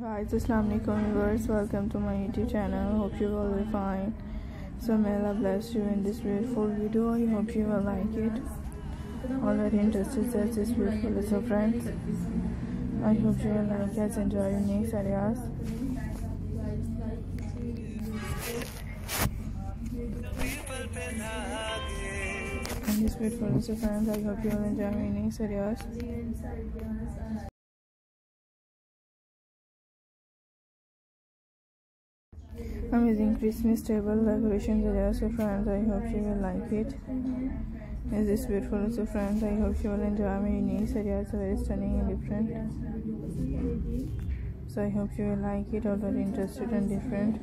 Guys, Assalamualaikum viewers, welcome to my YouTube channel. Hope you all will fine. So may Allah bless you in this beautiful video. I hope you will like it. Already interested in this beautiful little friends. I hope you will like it, enjoy unique areas. And this beautiful little friends, I hope you will enjoy unique areas. Amazing Christmas table decoration areas, so friends, I hope you will like it. Is this beautiful, so friends, I hope you will enjoy my unique areas, very stunning and different. So I hope you will like it, already interested and different.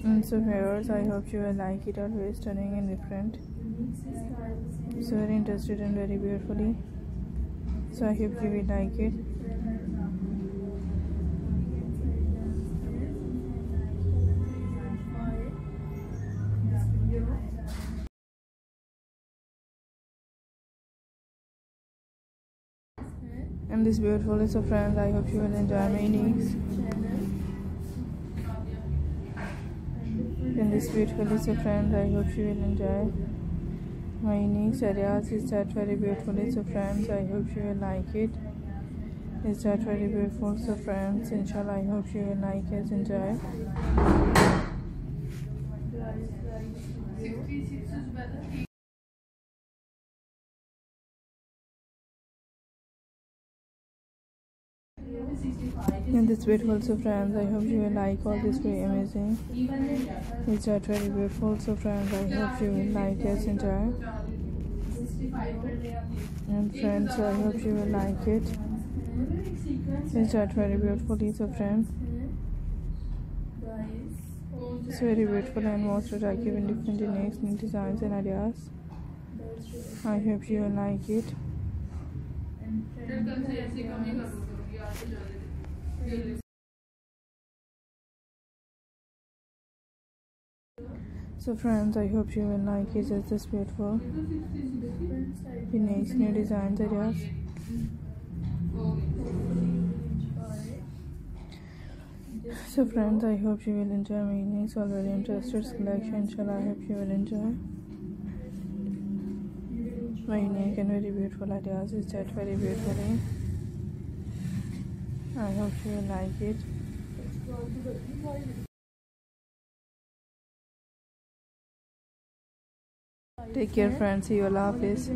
And so viewers, I hope you will like it, all very stunning and different. So very interested and very beautifully. So I hope you will like it. And this beautiful list of friends, I hope you will enjoy my needs. And this beautiful list of friends, I hope you will enjoy my unique areas. Is that very beautiful, so friends, I hope you will like it. Is that very beautiful, so friends, inshallah, I hope you will like it, enjoy. And this beautiful, so friends, I hope you will like all this, very amazing. Is that very beautiful, so friends, I hope you will like it, enjoy. And friends, I hope you will like it. Is that very beautiful, so friends. It's very beautiful and most attractive in different unique new designs and ideas. I hope you will like it. So friends, I hope you will like it. It's this beautiful unique new designs ideas. So friends, I hope you will enjoy my unique, already interested selection. Inshallah, I hope you will enjoy my unique and very beautiful ideas. Is that very beautifully? I hope you will like it. Take care friends, see you, Allah Hafiz.